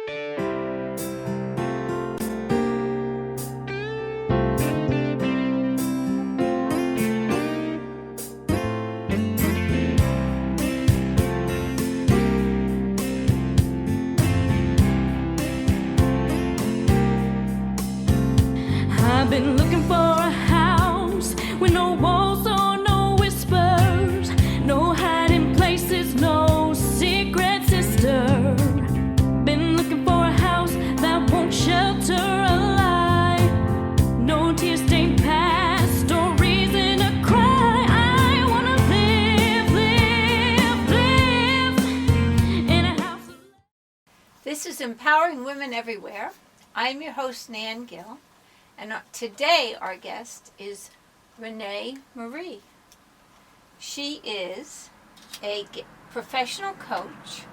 I've been looking for a house with no walls or no whispers, no hiding places, no secret sister. Been looking for a house that won't shelter a lie, no tear-stained past or reason to cry. I wanna live in a house of... This is Empowering Women Everywhere. I'm your host, Nan Gill. And today our guest is Rene Marie. She is a professional coach,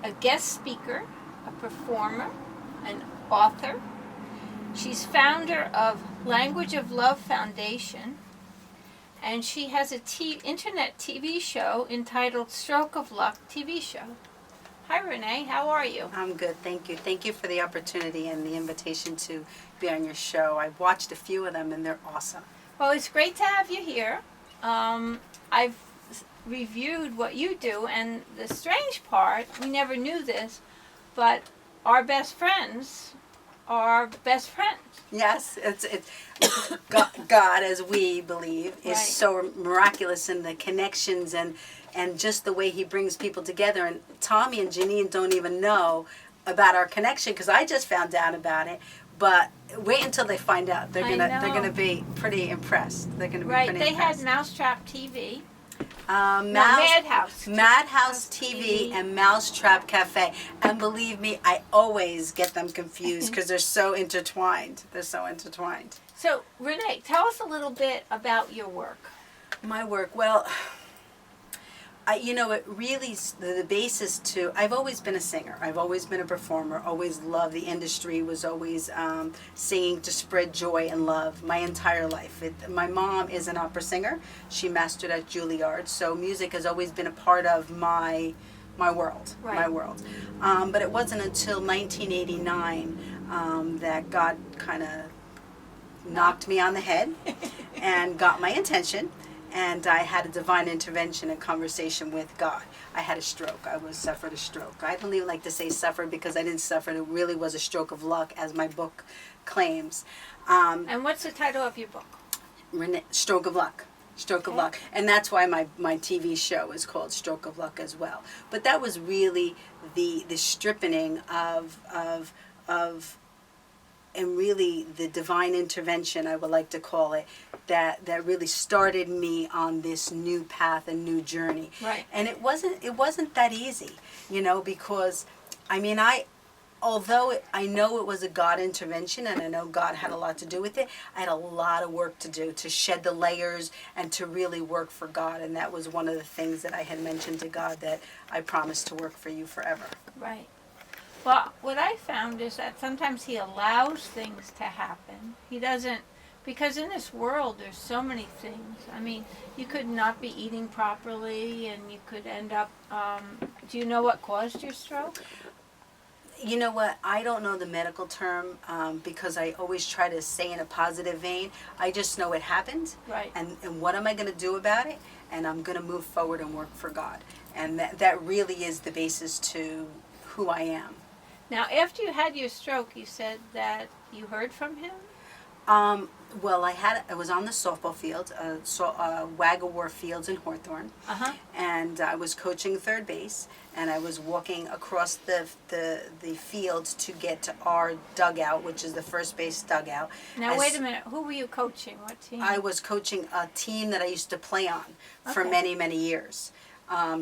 a guest speaker, a performer, an author. She's founder of Language of Love Foundation, and she has an internet TV show entitled Stroke of Luck TV Show. Hi Rene, how are you? I'm good, thank you. Thank you for the opportunity and the invitation to be on your show. I've watched a few of them and they're awesome. Well, it's great to have you here. I've reviewed what you do, and the strange part, we never knew this, but our best friends are best friends. Yes, it's God, as we believe, is Right. so miraculous in the connections and just the way he brings people together. And Tommy and Janine don't even know about our connection because I just found out about it. But wait until they find out. They're gonna be pretty impressed. They're gonna be Right, pretty they impressed. had Mousetrap TV. Madhouse Madhouse TV and Mousetrap Cafe. And believe me, I always get them confused because they're so intertwined. They're so intertwined. So, Rene, tell us a little bit about your work. My work, well, it really, the basis to, I've always been a singer. I've always been a performer, always loved the industry, was always singing to spread joy and love my entire life. My mom is an opera singer. She mastered at Juilliard, so music has always been a part of my world, Right. my world. But it wasn't until 1989 that God kind of knocked me on the head and got my attention. And I had a divine intervention and conversation with God. I had a stroke. Suffered a stroke. I don't even like to say suffered because I didn't suffer. It really was a stroke of luck, as my book claims. And what's the title of your book? Stroke of Luck. Stroke of Luck. And that's why my TV show is called Stroke of Luck as well. But that was really the stripping of and really the divine intervention, I would like to call it, that really started me on this new path and new journey. Right. And it wasn't that easy, because although I know it was a God intervention and I know God had a lot to do with it, I had a lot of work to do to shed the layers and to really work for God. And that was one of the things that I had mentioned to God, that I promised to work for you forever. Right. Well, what I found is that sometimes he allows things to happen. He doesn't, because in this world there's so many things. I mean, you could not be eating properly and you could end up, do you know what caused your stroke? You know what? I don't know the medical term because I always try to say in a positive vein. I just know it happened. Right. And what am I going to do about it? And I'm going to move forward and work for God. And that really is the basis to who I am. Now, after you had your stroke, you said that you heard from him? Well, I was on the softball field, Wagawar Fields in Hawthorne, and I was coaching third base, and I was walking across the field to get to our dugout, which is the first base dugout. Now, wait a minute. Who were you coaching? What team? I was coaching a team that I used to play on for Okay. many, many years.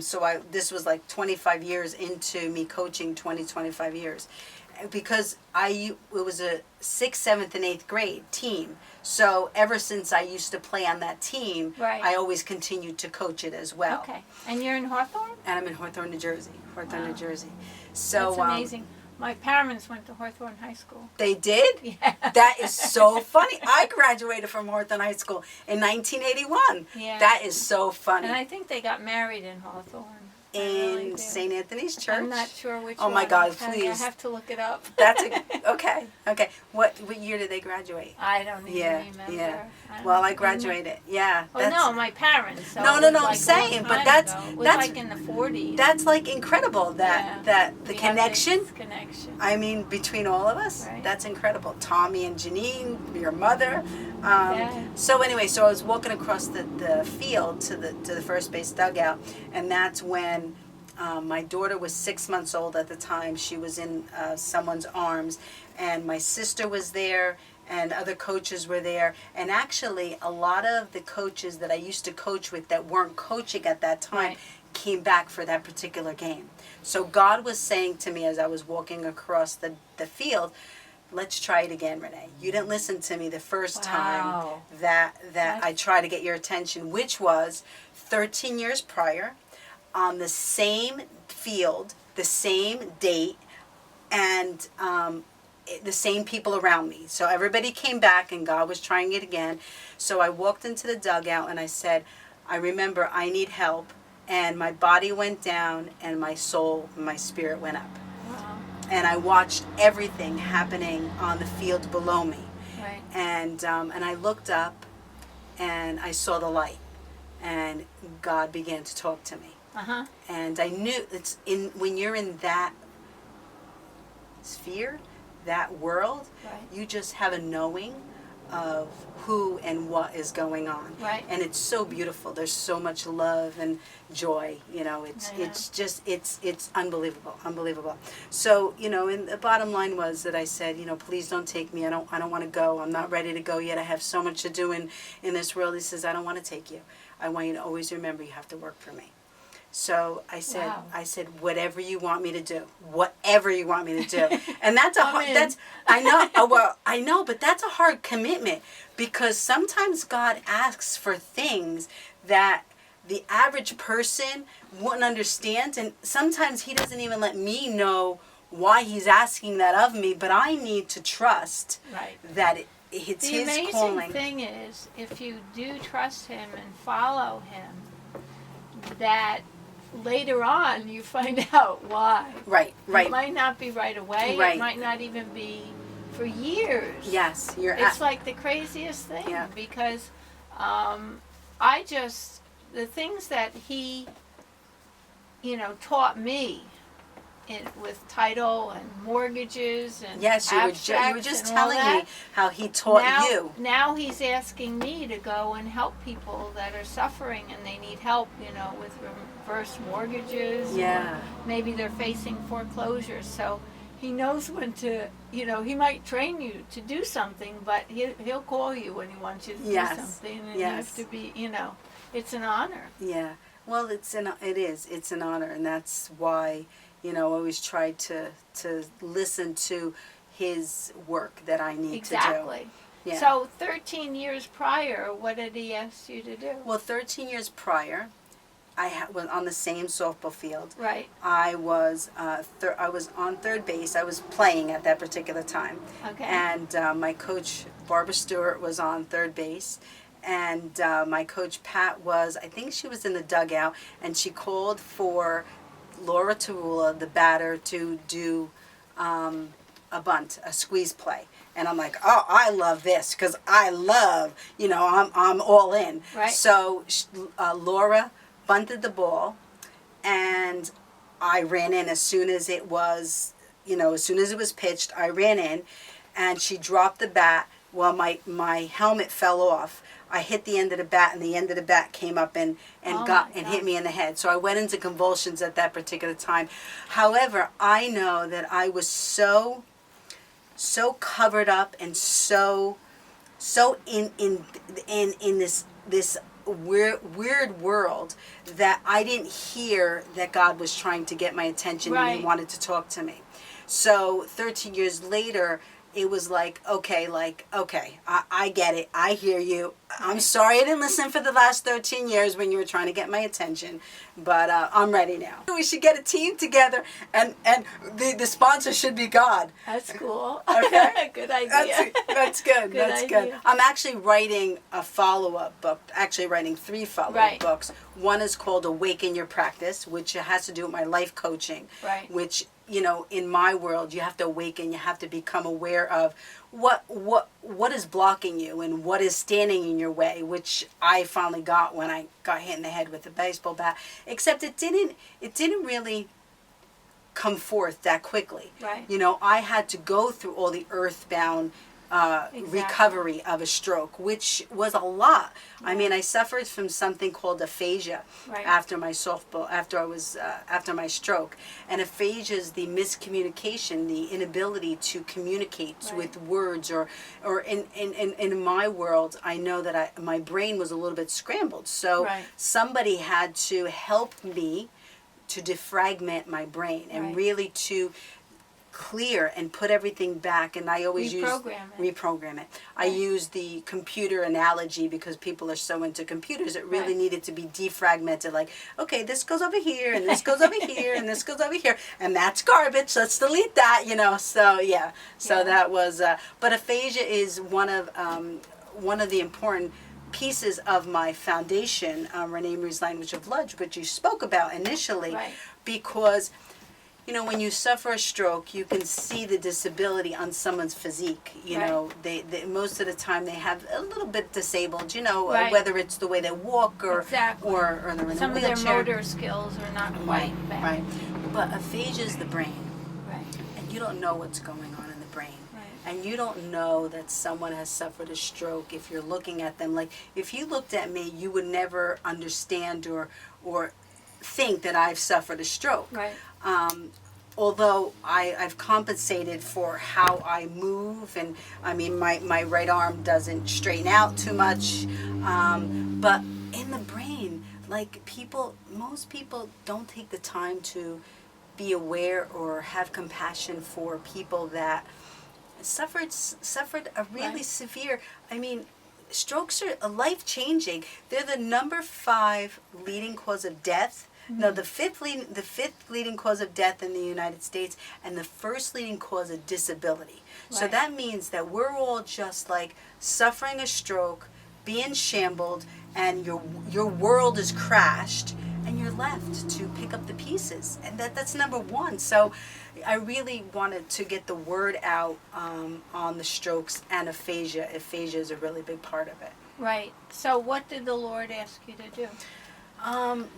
So this was like 25 years into me coaching, 25 years. Because it was a 6th, 7th, and 8th grade team. So ever since I used to play on that team, Right. I always continued to coach it as well. Okay. And you're in Hawthorne? And I'm in Hawthorne, New Jersey. Hawthorne, Wow. New Jersey. So That's amazing. My parents went to Hawthorne High School. They did? Yeah. That is so funny. I graduated from Hawthorne High School in 1981. Yeah. That is so funny. And I think they got married in Hawthorne. really in do. St. Anthony's Church. I'm not sure which Oh one. my God, I'll tell you. please. I have to look it up. That's okay. What year did they graduate? I don't even Yeah, remember. yeah. don't Well, I even- graduated. Yeah. Oh no, my parents. So No, it no, was no, I'm like a saying, long but time that's- ago. It was that's- like in the 40s. That's like incredible that the We have connection. this connection. I mean, between all of us, Right. that's incredible. Tommy and Janine, your mother. Yeah. So anyway, so I was walking across the field to the first base dugout, and that's when my daughter was 6 months old at the time. She was in someone's arms, and my sister was there, and other coaches were there. And actually, a lot of the coaches that I used to coach with that weren't coaching at that time Right. came back for that particular game. So God was saying to me as I was walking across the field, let's try it again, Rene. You didn't listen to me the first time Wow. that I tried to get your attention, which was 13 years prior, on the same field, the same date, and the same people around me. So everybody came back and God was trying it again. So I walked into the dugout and I said, I remember I need help. And my body went down and my soul, my spirit went up. Wow. And I watched everything happening on the field below me. Right. And I looked up and I saw the light. And God began to talk to me. Uh-huh. And I knew when you're in that sphere, that world, Right. you just have a knowing of who and what is going on. Right. And it's so beautiful. There's so much love and joy. You know, it's I know. it's just it's unbelievable. So, you know, and the bottom line was that I said, you know, please don't take me. I don't want to go. I'm not ready to go yet. I have so much to do in this world. He says, I don't want to take you. I want you to always remember you have to work for me. So I said, Wow. whatever you want me to do, whatever you want me to do, and that's I'm in. that's I know. Well, I know, but that's a hard commitment because sometimes God asks for things that the average person wouldn't understand, and sometimes He doesn't even let me know why He's asking that of me. But I need to trust Right. that it's The His amazing calling. thing is, if you do trust Him and follow Him, that later on you find out why. Right, It right. might not be right away. Right. It might not even be for years. Yes, you're It's like the craziest thing Yeah. because the things that He, taught me with title and mortgages and Yes, you were abstracts just and all telling that. me how He taught you. Now He's asking me to go and help people that are suffering and they need help, with reverse mortgages. Yeah. Or maybe they're facing foreclosure. So He knows when to, He might train you to do something, but He'll call you when He wants you to Yes. do something. And Yes. you have to be, it's an honor. Yeah. Well, it's an honor, and that's why, I always try to listen to His work that I need Exactly. to do. Yeah. So 13 years prior, what did He ask you to do? Well, 13 years prior, I was on the same softball field. Right. I was on third base. I was playing at that particular time. Okay. And my coach, Barbara Stewart, was on third base. And my coach, Pat, I think she was in the dugout, and she called for Laura Tarula, the batter, to do a bunt, a squeeze play. And I'm like, oh, I love this because I love, I'm all in. Right. So Laura bunted the ball, and I ran in as soon as it was, as soon as it was pitched, I ran in, and she dropped the bat. Well, my helmet fell off. I hit the end of the bat, and the end of the bat came up and Oh hit my me in the head. So I went into convulsions at that particular time. However, I know that I was so covered up and so in this weird world that I didn't hear that God was trying to get my attention and He Right. wanted to talk to me. So 13 years later, it was like, okay, I get it. I hear you. I'm sorry I didn't listen for the last 13 years when you were trying to get my attention, but I'm ready now. We should get a team together, and the sponsor should be God. That's cool. Okay. Good idea. That's good. Good That's idea. good. I'm actually writing a follow-up book, actually writing 3 follow-up Right. books. One is called Awaken Your Practice, which has to do with my life coaching, Right. which, you know, in my world, you have to awaken, you have to become aware of what is blocking you and what is standing in your way, which I finally got when I got hit in the head with a baseball bat, except it didn't really come forth that quickly. Right. You know, I had to go through all the earthbound recovery of a stroke, which was a lot. I mean, I suffered from something called aphasia Right. after my after my stroke. And aphasia is the miscommunication, the inability to communicate Right. with words, or in my world, I know that my brain was a little bit scrambled. So Right. somebody had to help me to defragment my brain and Right. really to clear and put everything back. And I always reprogram it. I Right. use the computer analogy because people are so into computers. It really Right. needed to be defragmented, like, okay, this goes over here and this goes over here and this goes over here, and that's garbage, let's delete that, you know. So yeah, Yeah. that was but aphasia is one of the important pieces of my foundation, Rene Marie's Language of Love, which you spoke about initially. Right. Because, you know, when you suffer a stroke, you can see the disability on someone's physique. You Right. know, they most of the time they have a little bit disabled. You know, Right. whether it's the way they walk or Exactly. or they're in Some a of their wheelchair. motor skills are not Right, quite back. right. But aphasia is the brain, Right. and you don't know what's going on in the brain. Right. And you don't know that someone has suffered a stroke if you're looking at them. Like, if you looked at me, you would never understand or think that I've suffered a stroke. Right. Although I've compensated for how I move, and I mean, my right arm doesn't straighten out too much. But in the brain, like, most people don't take the time to be aware or have compassion for people that suffered a really Right. severe, I mean, strokes are life-changing. They're the number 5 leading cause of death. No, the fifth leading cause of death in the United States, and the first leading cause of disability. So Right. that means that we're all just like suffering a stroke, being shambled, and your world is crashed, and you're left to pick up the pieces. And that's number 1. So I really wanted to get the word out on the strokes and aphasia. Aphasia is a really big part of it. Right. So what did the Lord ask you to do?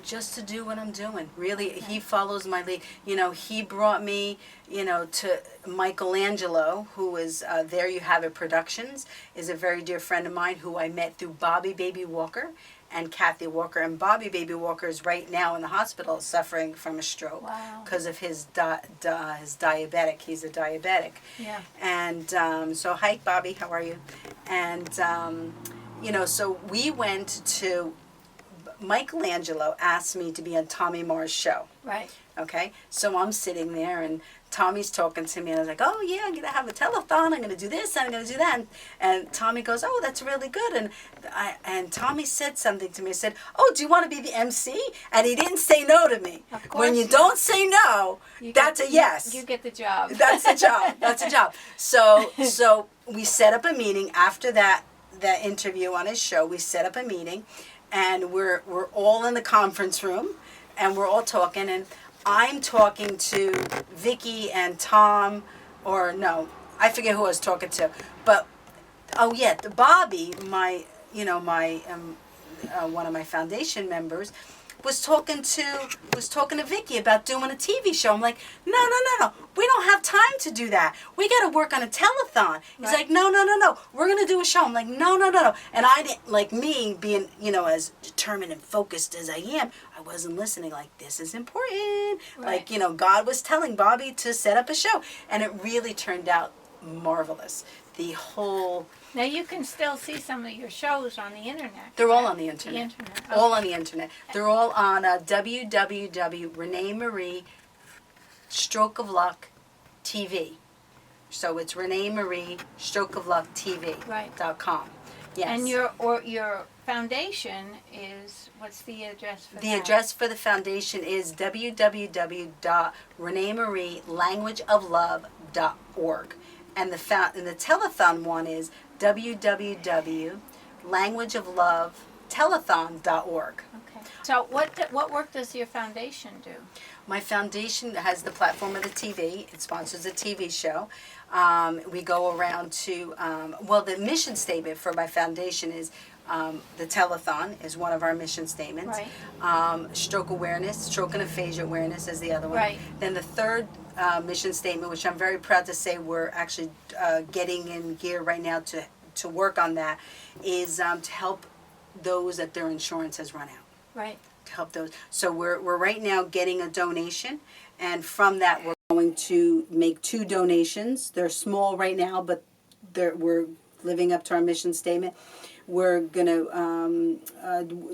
Just to do what I'm doing. Really, He follows my lead. You know, He brought me, you know, to Michelangelo, who is There You Have It Productions, is a very dear friend of mine who I met through Bobby Baby Walker and Kathy Walker. And Bobby Baby Walker is right now in the hospital suffering from a stroke Wow. because of his diabetic. He's a diabetic. Yeah. And so, hi, Bobby, how are you? And, you know, so we went to, Michelangelo asked me to be on Tommy Marr's show. Right. Okay, so I'm sitting there and Tommy's talking to me, and I was like, oh yeah, I'm gonna have a telethon, I'm gonna do this, I'm gonna do that, and Tommy goes, oh, that's really good, and Tommy said something to me. He said, oh, do you want to be the MC? And he didn't say no to me. Of course When you not. don't say no, that's a yes. You get the job. That's a job. That's a job. So we set up a meeting after that interview on his show. We set up a meeting, and we're all in the conference room, and we're all talking, and I'm talking to Vicky and Tom, or no, I forget who I was talking to, but oh yeah, the Bobby, my one of my foundation members, was talking to Vicky about doing a TV show. I'm like, no, we don't have time to do that. We got to work on a telethon. He's Right. like, no, we're gonna do a show. I'm like, no. And I didn't, like, me being, you know, as determined and focused as I am, I wasn't listening. Like, this is important. Right. Like, you know, God was telling Bobby to set up a show, and it really turned out marvelous. The whole. Now you can still see some of your shows on the internet. They're all correct? on the internet. The internet. All Okay. on the internet. They're all on www.Rene Marie Stroke of Luck TV. So it's Rene Marie Stroke of Luck TV.com. Right. Yes. And your foundation is, what's the address for The that? address for the foundation is www.renemarielanguageoflove.org. And the telethon one is www.languageoflovetelethon.org. Okay. So what work does your foundation do? My foundation has the platform of the TV. It sponsors a TV show. We go around to, the mission statement for my foundation is the telethon is one of our mission statements. Right. Stroke awareness, stroke and aphasia awareness is the other one. Right. Then the third mission statement, which I'm very proud to say we're actually getting in gear right now to work on that, is to help those that their insurance has run out. Right. To help those. So we're right now getting a donation, and from that we're going to make 2 donations. They're small right now, but we're living up to our mission statement. We're going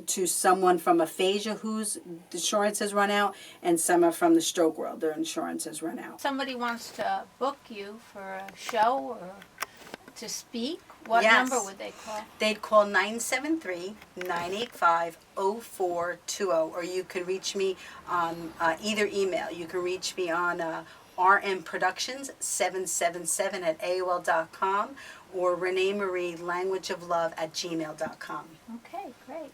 to someone from aphasia whose insurance has run out, and some are from the stroke world, their insurance has run out. Somebody wants to book you for a show or to speak. What Yes. number would they call? They'd call 973-985-0420, or you can reach me on either email. You can reach me on rmproductions777@aol.com or Rene Marie languageoflove@gmail.com. Okay, great.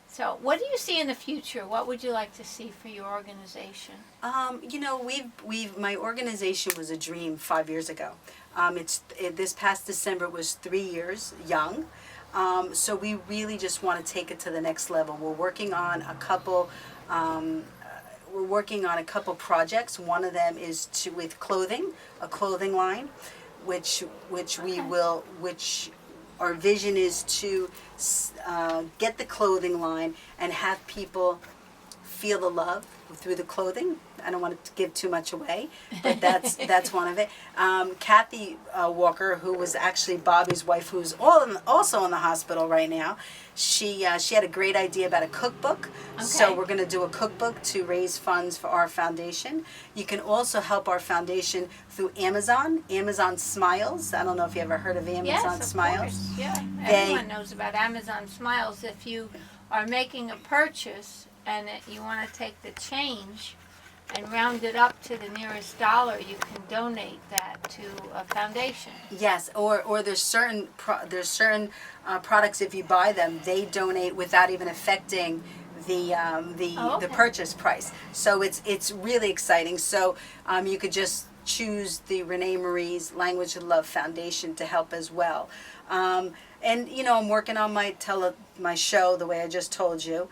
So what do you see in the future? What would you like to see for your organization? My organization was a dream 5 years ago. This past December it was 3 years young. So we really just want to take it to the next level. We're working on a couple projects. One of them is with clothing, a clothing line, which our vision is to get the clothing line and have people feel the love through the clothing. I don't want to give too much away, but that's one of it. Kathy Walker, who was actually Bobby's wife, who's also in the hospital right now, she had a great idea about a cookbook. Okay. So we're going to do a cookbook to raise funds for our foundation. You can also help our foundation through Amazon Smiles. I don't know if you ever heard of Amazon Yes, of Smiles. course. Yeah, everyone knows about Amazon Smiles. If you are making a purchase and you want to take the change and round it up to the nearest dollar, you can donate that to a foundation. Yes, or there's certain products, if you buy them, they donate without even affecting the Okay. purchase price. So it's really exciting. So you could just choose the Rene Marie's Language of Love Foundation to help as well. And I'm working on my show, the way I just told you.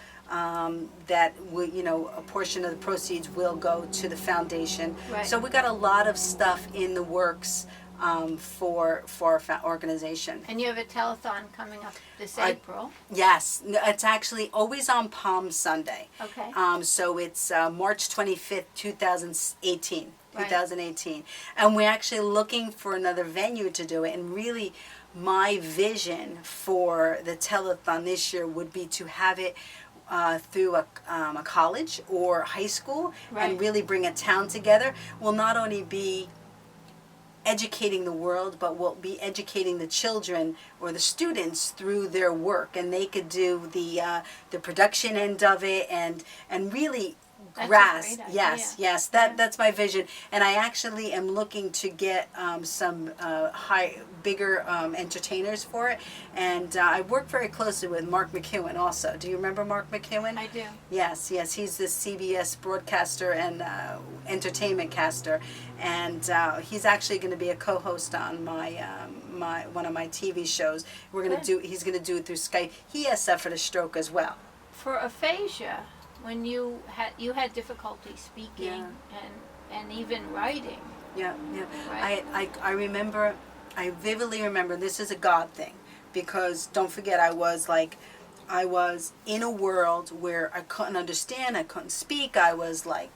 That a portion of the proceeds will go to the foundation. Right. So we got a lot of stuff in the works for our organization. And you have a telethon coming up this April. Yes, it's actually always on Palm Sunday. Okay. So it's March 25th, 2018. Right. 2018. And we're actually looking for another venue to do it. And really, my vision for the telethon this year would be to have it through a college or high school. Right. And really bring a town together. Will not only be educating the world, but we'll be educating the children or the students through their work, and they could do the production end of it and really That's a grasp. great idea. Yes, that's my vision. And I actually am looking to get some bigger entertainers for it. And I work very closely with Mark McEwen also. Do you remember Mark McEwen? I do. Yes, he's the CBS broadcaster and entertainment caster, and he's actually going to be a co-host on my one of my TV shows. He's going to do it through Skype. He has suffered a stroke as well. For aphasia, when you had difficulty speaking and even writing. Yeah. Right. I vividly remember, this is a God thing, because don't forget I was in a world where I couldn't understand, I couldn't speak, I was Right.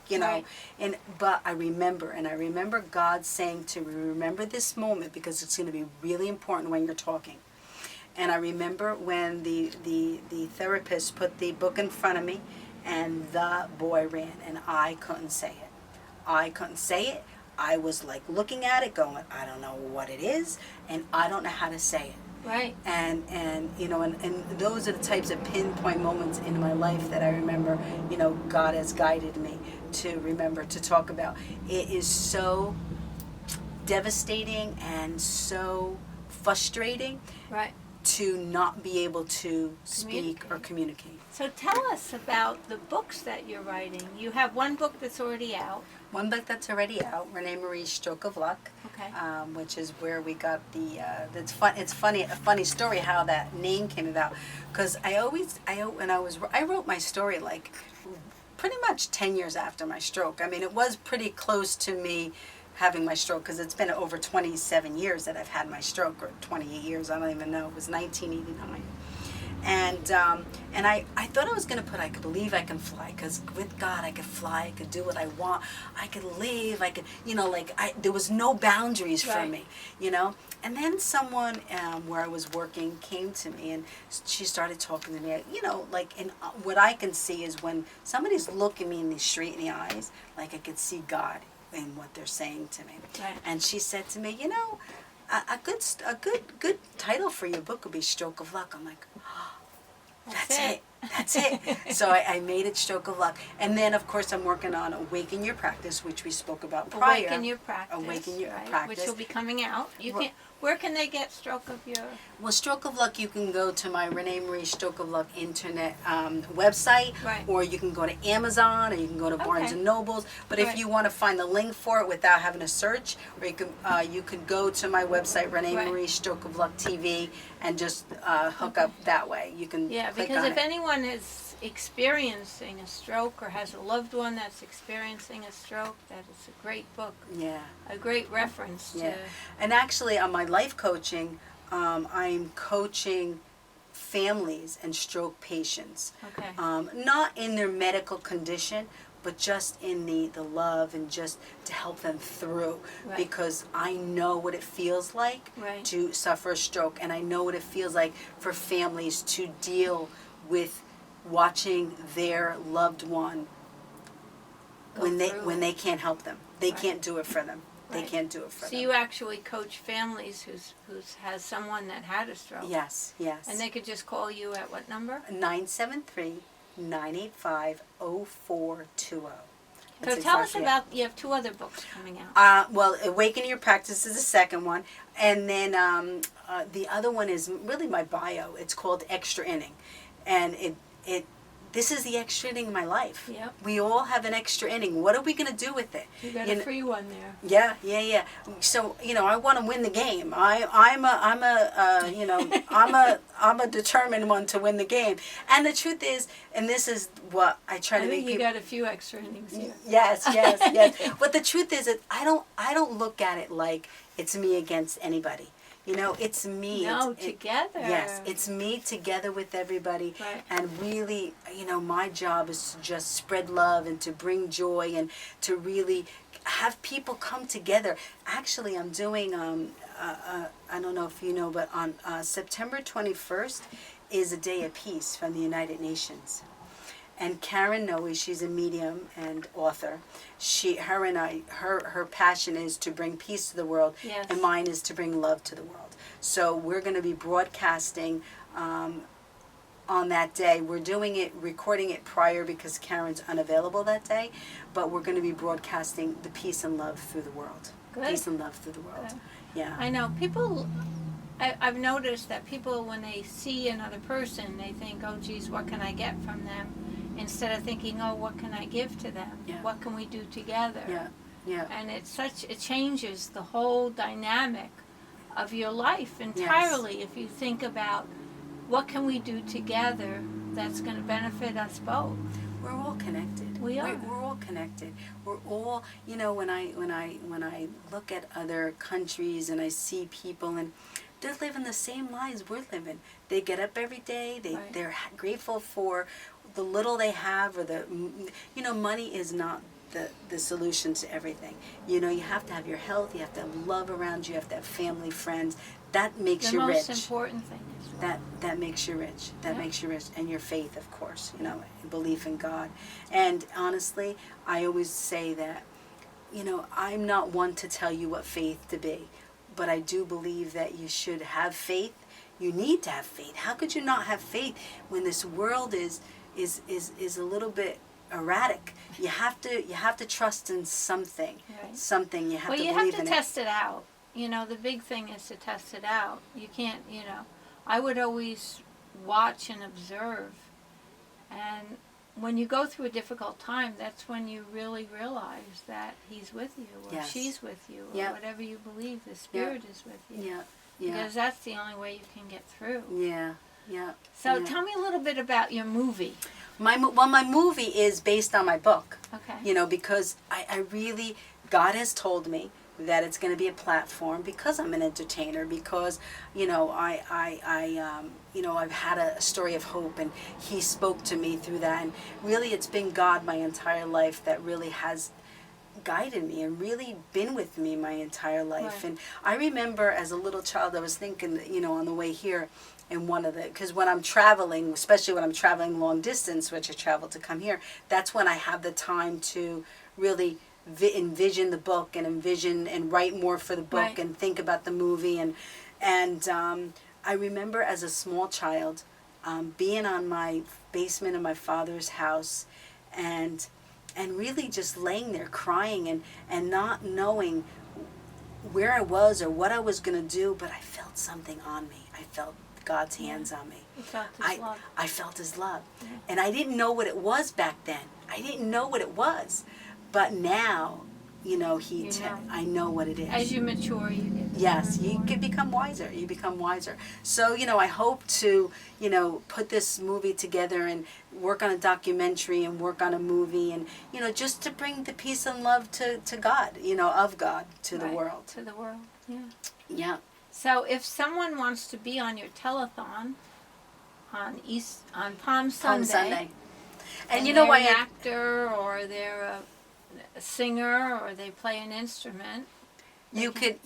but I remember God saying to me, remember this moment because it's going to be really important when you're talking. And I remember when the therapist put the book in front of me, and the boy ran, and I couldn't say it. I was looking at it going, I don't know what it is, and I don't know how to say it. Right. And you know, and those are the types of pinpoint moments in my life that I remember, you know, God has guided me to remember to talk about. It is so devastating and so frustrating Right. to not be able to speak or Communicate. communicate. So tell us about the books that you're writing. You have one book that's already out. One book that's already out, Rene Marie's Stroke of Luck, Okay. which is where we got the. It's fun. It's funny. A funny story how that name came about, because I wrote my story like pretty much 10 years after my stroke. I mean, it was pretty close to me having my stroke, because it's been over 27 years that I've had my stroke, or 28 years. I don't even know. It was 1989. And I thought I was going to put, I could believe I can fly, because with God I could fly, I could do what I want, I could live, I could, you know, like, there was no boundaries for Right. me, you know. And then someone where I was working came to me, and she started talking to me, you know, like, and what I can see is when somebody's looking me in the straight in the eyes, like I could see God in what they're saying to me. Right. And she said to me, you know, a good title for your book would be Stroke of Luck. I'm like, that's it. That's it. So I made it Stroke of Luck. And then, of course, I'm working on Awaken Your Practice, which we spoke about prior. Awaken Your Practice. Awaken Your right, Practice. Which will be coming out. You Right. can. Where can they get Stroke of Your? Well, Stroke of Luck, you can go to my Rene Marie Stroke of Luck internet website, Right. or you can go to Amazon, or you can go to Barnes Okay. and Nobles. But if Right. you want to find the link for it without having to search, or you could go to my website, Rene Right. Marie Stroke of Luck TV, and just hook up that way. You can Yeah, click because on if it. anyone is experiencing a stroke or has a loved one that's experiencing a stroke, that is a great book, Yeah. a great reference to. Yeah. And actually, on my life coaching, I'm coaching families and stroke patients. Okay. Not in their medical condition, but just in the love and just to help them through. Right. Because I know what it feels like Right. to suffer a stroke, and I know what it feels like for families to deal with watching their loved one Go when through they it. can't help them. They Right. can't do it for them. They Right. can't do it for So them. you actually coach families who's has someone that had a stroke. Yes, yes. And they could just call you at what number? 973-985-0420. So tell us about, you have two other books coming out. Well, Awaken Your Practice is the second one. And then the other one is really my bio. It's called Extra Inning. And this is the extra inning in my life. Yep. We all have an extra inning. What are we going to do with it? You got You a kn- free one there. Yeah. So I want to win the game. I'm a determined one to win the game. And the truth is, and this is what I try I to make think you people. got a few extra innings here. Yes. But the truth is that I don't look at it like it's me against anybody. It's me. No, It's- together. Yes, it's me together with everybody. Right. And really, my job is to just spread love and to bring joy and to really have people come together. Actually, I'm doing, I don't know if you know, but on September 21st is a day of peace from the United Nations. And Karen Noe, she's a medium and author. Her passion is to bring peace to the world, Yes. and mine is to bring love to the world. So we're going to be broadcasting on that day. We're recording it prior because Karen's unavailable that day, but we're going to be broadcasting the peace and love through the world. Good. Peace and love through the world. Good. Yeah. I know people. I've noticed that people, when they see another person, they think, "Oh, geez, what can I get from them?" Instead of thinking, "Oh, what can I give to them? Yeah. What can we do together?" Yeah. And it changes the whole dynamic of your life entirely if you think about what can we do together that's going to benefit us both. We're all connected. We are. We're all connected. We're all, when I look at other countries and I see people and they're living the same lives we're living. They get up every day. Right. They're grateful for the little they have, or money is not the solution to everything. You have to have your health. You have to have love around you. You have to have family, friends. That makes The you most rich. important thing is love. That makes you rich. That Yeah. makes you rich. And your faith, of course, belief in God. And honestly, I always say that, I'm not one to tell you what faith to be, but I do believe that you should have faith. you need to have faith. How could you not have faith when this world is a little bit erratic? You have to trust in something. Right. Something you have Well, to you believe have in to test it out. You know, the big thing is to test it out. You can't, I would always watch and observe. And when you go through a difficult time, that's when you really realize that he's with you, or Yes. she's with you, or Yeah. whatever you believe, the Spirit is with you. Yeah. Yeah. Because that's the only way you can get through. Yeah. Yeah. So yeah. tell me a little bit about your movie. My movie is based on my book. Okay. Because I really, God has told me that it's going to be a platform, because I'm an entertainer, because I've had a story of hope, and he spoke to me through that, and really it's been God my entire life that really has guided me and really been with me my entire life. Right. And I remember as a little child, I was thinking, on the way here, and because when I'm traveling, especially when I'm traveling long distance, which I travel to come here, that's when I have the time to really envision the book, and envision and write more for the book, Right. and think about the movie. And I remember as a small child being on my basement of my father's house, and really just laying there crying, and not knowing where I was or what I was going to do, but I felt something on me. I felt God's hands on me. You felt his love. I felt his love. Yeah. And I didn't know what it was back then. I didn't know what it was. But now, I know what it is. As you mature, you get Yes, more and you more. can become wiser. You become wiser. So, I hope to, put this movie together, and work on a documentary, and work on a movie, and, just to bring the peace and love to God, of God to the Right, world. To the world, yeah. Yeah. So if someone wants to be on your telethon on Palm Sunday, Palm Sunday. And they're an actor, or they're a singer, or they play an instrument, You can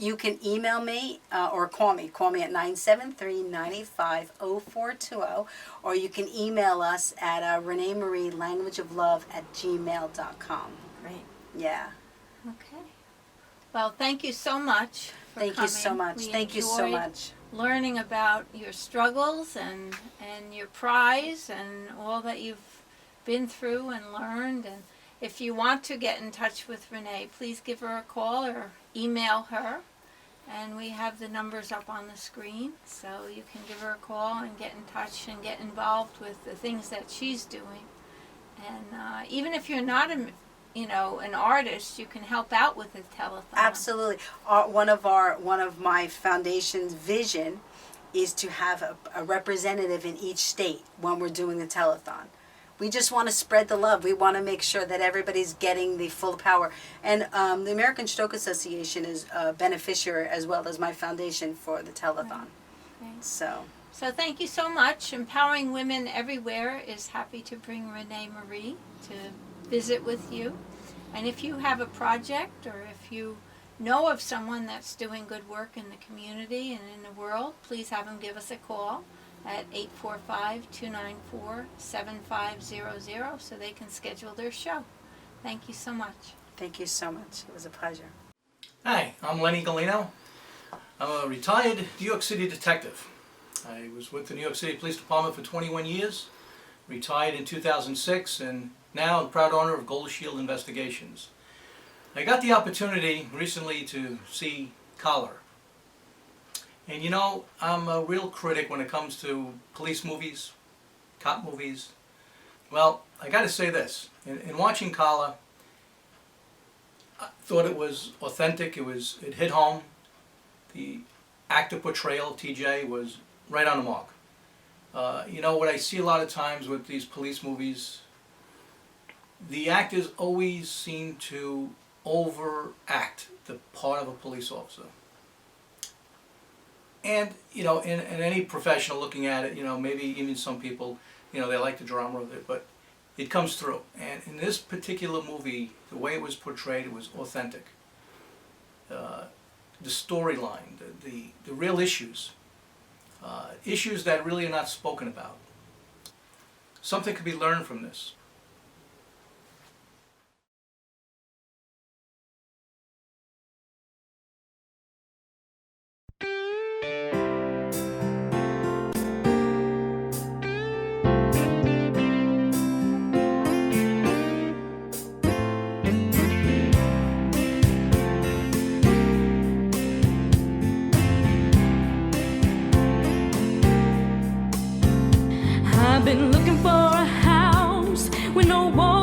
email me or call me. Call me at 973-985-0420, or you can email us at Rene Marie languageoflove@gmail.com. Great. Yeah. Okay. Well, thank you so much for Thank you so coming. much. We Thank you so enjoyed much. learning about your struggles and your prize and all that you've been through and learned. And if you want to get in touch with Rene, please give her a call or email her. And we have the numbers up on the screen, so you can give her a call and get in touch and get involved with the things that she's doing. And even if you're not an artist, you can help out with the telethon. Absolutely. One of my foundation's vision is to have a representative in each state when we're doing the telethon. We just want to spread the love. We want to make sure that everybody's getting the full power. And the American Stroke Association is a beneficiary, as well as my foundation, for the telethon. Right. So thank you so much. Empowering Women Everywhere is happy to bring Rene Marie to visit with you. And if you have a project, or if you know of someone that's doing good work in the community and in the world, please have them give us a call at 845-294-7500 so they can schedule their show. Thank you so much. thank you so much. It was a pleasure. Hi, I'm Lenny Galino. I'm a retired New York City detective. I was with the New York City Police Department for 21 years, retired in 2006, and now I'm proud owner of Gold Shield Investigations. I got the opportunity recently to see Collar. And I'm a real critic when it comes to police movies, cop movies. Well, I got to say this. In watching Collar, I thought it was authentic. It hit home. The actor portrayal, TJ, was right on the mark. What I see a lot of times with these police movies, the actors always seem to overact the part of a police officer. And, in any professional looking at it, maybe even some people, they like the drama of it, but it comes through. And in this particular movie, the way it was portrayed, it was authentic. The storyline, the real issues, issues that really are not spoken about. Something could be learned from this. Been looking for a house with no walls.